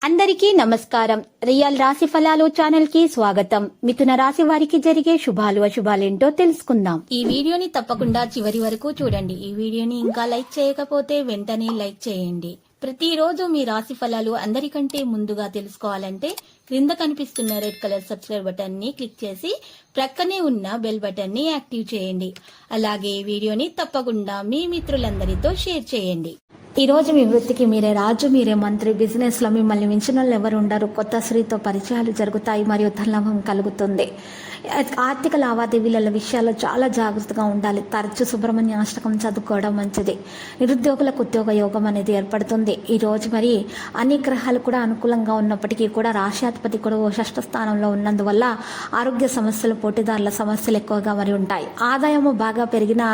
అందరికీ నమస్కారం. రియల్ రాశి ఫలాలు ఛానల్ కి స్వాగతం. మిథున రాశి వారికి జరిగే శుభాలు అశుభాలేంటో తెలుసుకుందాం. ఈ వీడియోని తప్పకుండా చివరి వరకు చూడండి. ఈ వీడియోని ఇంకా లైక్ చేయకపోతే వెంటనే లైక్ చేయండి. ప్రతిరోజు మీ రాశి ఫలాలు అందరికంటే ముందుగా తెలుసుకోవాలంటే క్రింద కనిపిస్తున్న రెడ్ కలర్ సబ్స్క్రైబ్ బటన్ ని క్లిక్ చేసి ప్రక్కనే ఉన్న బెల్ బటన్ ని యాక్టివ్ చేయండి. అలాగే ఈ వీడియోని తప్పకుండా మీ మిత్రులందరితో షేర్ చేయండి. ఈ రోజు మీ వృత్తికి మీరే రాజు, మీరే మంత్రి. బిజినెస్ లో మిమ్మల్ని మించిన వాళ్ళు ఎవరు ఉండరు. కొత్త స్త్రీతో పరిచయాలు జరుగుతాయి మరియు ధనలాభం కలుగుతుంది. ఆర్థిక లావాదేవీల విషయాల్లో చాలా జాగ్రత్తగా ఉండాలి. తరచు సుబ్రహ్మణ్య అష్టకం చదువుకోవడం మంచిది. నిరుద్యోగులకు ఉద్యోగ యోగం అనేది ఏర్పడుతుంది. ఈ రోజు మరి అన్ని గ్రహాలు కూడా అనుకూలంగా ఉన్నప్పటికీ కూడా రాశ్యాధిపతి కూడా షష్ఠ స్థానంలో ఉన్నందువల్ల ఆరోగ్య సమస్యలు, పోటీదారుల సమస్యలు ఎక్కువగా మరి ఉంటాయి. ఆదాయము బాగా పెరిగినా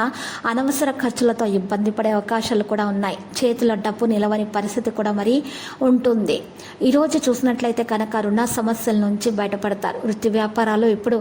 అనవసర ఖర్చులతో ఇబ్బంది పడే అవకాశాలు కూడా ఉన్నాయి. చేతిలో డబ్బు నిలవని పరిస్థితి కూడా మరి ఉంటుంది. ఈరోజు చూసినట్లయితే కనుక రుణ సమస్యల నుంచి బయటపడతారు. వృత్తి వ్యాపారాలు ఇప్పుడు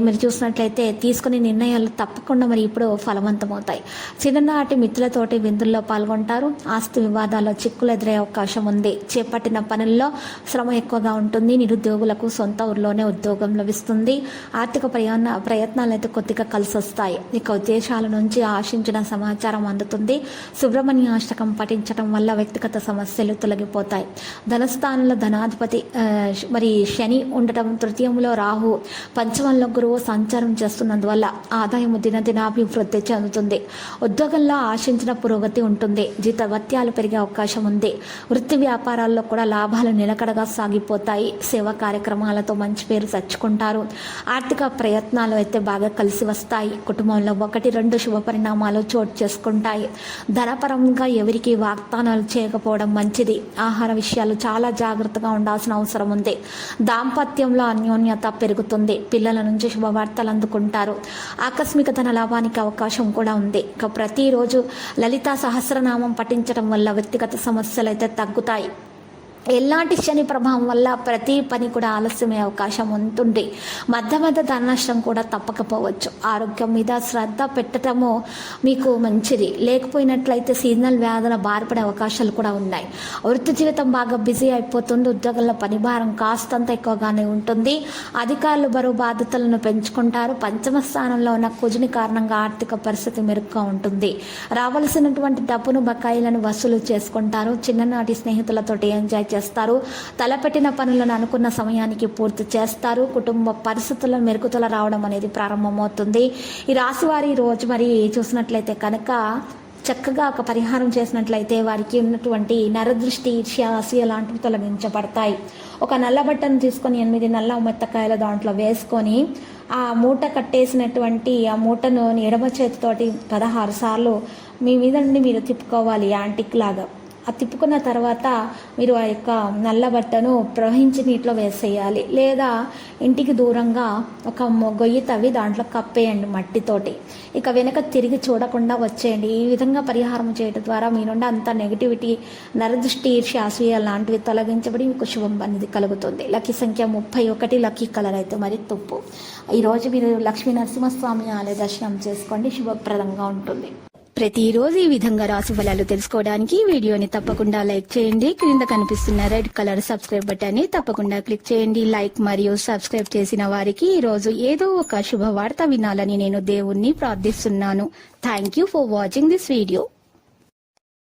మీరు చూసినట్లయితే తీసుకునే నిర్ణయాలు తప్పకుండా మరి ఇప్పుడు ఫలవంతమవుతాయి. చిన్ననాటి మిత్రులతోటి విందుల్లో పాల్గొంటారు. ఆస్తి వివాదాల్లో చిక్కులు ఎదురయ్యే అవకాశం ఉంది. చేపట్టిన పనుల్లో శ్రమ ఎక్కువగా ఉంటుంది. నిరుద్యోగులకు సొంత ఊరిలోనే ఉద్యోగం లభిస్తుంది. ఆర్థిక ప్రయత్నాలు అయితే కొద్దిగా కలిసి వస్తాయి. ఇక ఉద్దేశాల నుంచి ఆశించిన సమాచారం అందుతుంది. సుబ్రహ్మణ్య అష్టకం పఠించడం వల్ల వ్యక్తిగత సమస్యలు తొలగిపోతాయి. ధనస్థానంలో ధనాధిపతి మరి శని ఉండటం, తృతీయంలో రాహు, పంచమంలో గురువు సంచారం చేస్తున్నందువల్ల ఆదాయం దినదినాభివృద్ధి చెందుతుంది. ఉద్యోగంలో ఆశించిన పురోగతి ఉంటుంది. జీతభత్యాలు పెరిగే అవకాశం ఉంది. వృత్తి వ్యాపారాల్లో కూడా లాభాలు నిలకడగా సాగిపోతాయి. సేవా కార్యక్రమాలతో మంచి పేరు తెచ్చుకుంటారు. ఆర్థిక ప్రయత్నాలు అయితే బాగా కలిసి వస్తాయి. కుటుంబంలో 1-2 శుభ పరిణామాలు చోటు చేసుకుంటాయి. ధనపరంగా ఎవరికి వాగ్దానాలు చేయకపోవడం మంచిది. ఆహార విషయాలు చాలా జాగ్రత్తగా ఉండాల్సిన అవసరం ఉంది. దాంపత్యంలో అన్యోన్యత పెరుగుతుంది. పిల్లల నుంచి శుభవార్తలు అందుకుంటారు. ఆకస్మిక ధన లాభానికి అవకాశం కూడా ఉంది. ఇక ప్రతిరోజు లలితా సహస్రనామం పఠించడం వల్ల వ్యక్తిగత సమస్యలు అయితే తగ్గుతాయి. ఎలాంటి శని ప్రభావం వల్ల ప్రతి పని కూడా ఆలస్యమయ్యే అవకాశం ఉంటుంది. మధ్య మధ్య ధన నష్టం కూడా తప్పకపోవచ్చు. ఆరోగ్యం మీద శ్రద్ధ పెట్టడము మీకు మంచిది. లేకపోయినట్లయితే సీజనల్ వ్యాధుల బారిపడే అవకాశాలు కూడా ఉన్నాయి. వృత్తి జీవితం బాగా బిజీ అయిపోతుంది. ఉద్యోగంలో పని భారం కాస్తంత ఎక్కువగానే ఉంటుంది. అధికారులు బరువు బాధ్యతలను పెంచుకుంటారు. పంచమ స్థానంలో ఉన్న కుజుని కారణంగా ఆర్థిక పరిస్థితి మెరుగ్గా ఉంటుంది. రావాల్సినటువంటి డబ్బును, బకాయిలను వసూలు చేసుకుంటారు. చిన్ననాటి స్నేహితులతోటి ఎంజాయ్ చేస్తారు. తలపెట్టిన పనులను అనుకున్న సమయానికి పూర్తి చేస్తారు. కుటుంబ పరిస్థితుల్లో మెరుగుదల రావడం అనేది ప్రారంభమవుతుంది. ఈ రాశి వారి రోజు మరి చూసినట్లయితే కనుక చక్కగా ఒక పరిహారం చేసినట్లయితే వారికి ఉన్నటువంటి నరదృష్టి, ఈర్ష్య, అసూయ లాంటివి తొలగించబడతాయి. ఒక నల్ల బట్టను తీసుకొని 8 నల్ల మెత్తకాయలు దాంట్లో వేసుకొని ఆ మూట కట్టేసినటువంటి ఆ మూటను ఎడమ చేతితోటి 16 సార్లు మీ మీద నుండి మీరు తిప్పుకోవాలి యాంటిక్ లాగా. ఆ తిప్పుకున్న తర్వాత మీరు ఆ యొక్క నల్ల బట్టను ప్రవహించి నీటిలో వేసేయాలి. లేదా ఇంటికి దూరంగా ఒక గొయ్యి తవ్వి దాంట్లో కప్పేయండి మట్టితోటి. ఇక వెనక తిరిగి చూడకుండా వచ్చేయండి. ఈ విధంగా పరిహారం చేయడం ద్వారా మీ నుండి అంత నెగిటివిటీ, నరదృష్టి, ఈర్ష్య, అసూయ లాంటివి తొలగించబడి మీకు శుభం అనేది కలుగుతుంది. లక్కీ సంఖ్య 31. లక్కీ కలర్ అయితే మరి తుప్పు. ఈరోజు మీరు లక్ష్మీ నరసింహస్వామి ఆలయ దర్శనం చేసుకోండి. శుభప్రదంగా ఉంటుంది. ప్రతిరోజు ఈ విధంగా రాశి ఫలాలు తెలుసుకోవడానికి వీడియోని తప్పకుండా లైక్ చేయండి. క్రింద కనిపిస్తున్న రెడ్ కలర్ సబ్స్క్రైబ్ బటన్ ని తప్పకుండా క్లిక్ చేయండి. లైక్ మరియు సబ్స్క్రైబ్ చేసిన వారికి ఈ రోజు ఏదో ఒక శుభవార్త వినాలని నేను దేవుణ్ణి ప్రార్థిస్తున్నాను. Thank you for watching this video.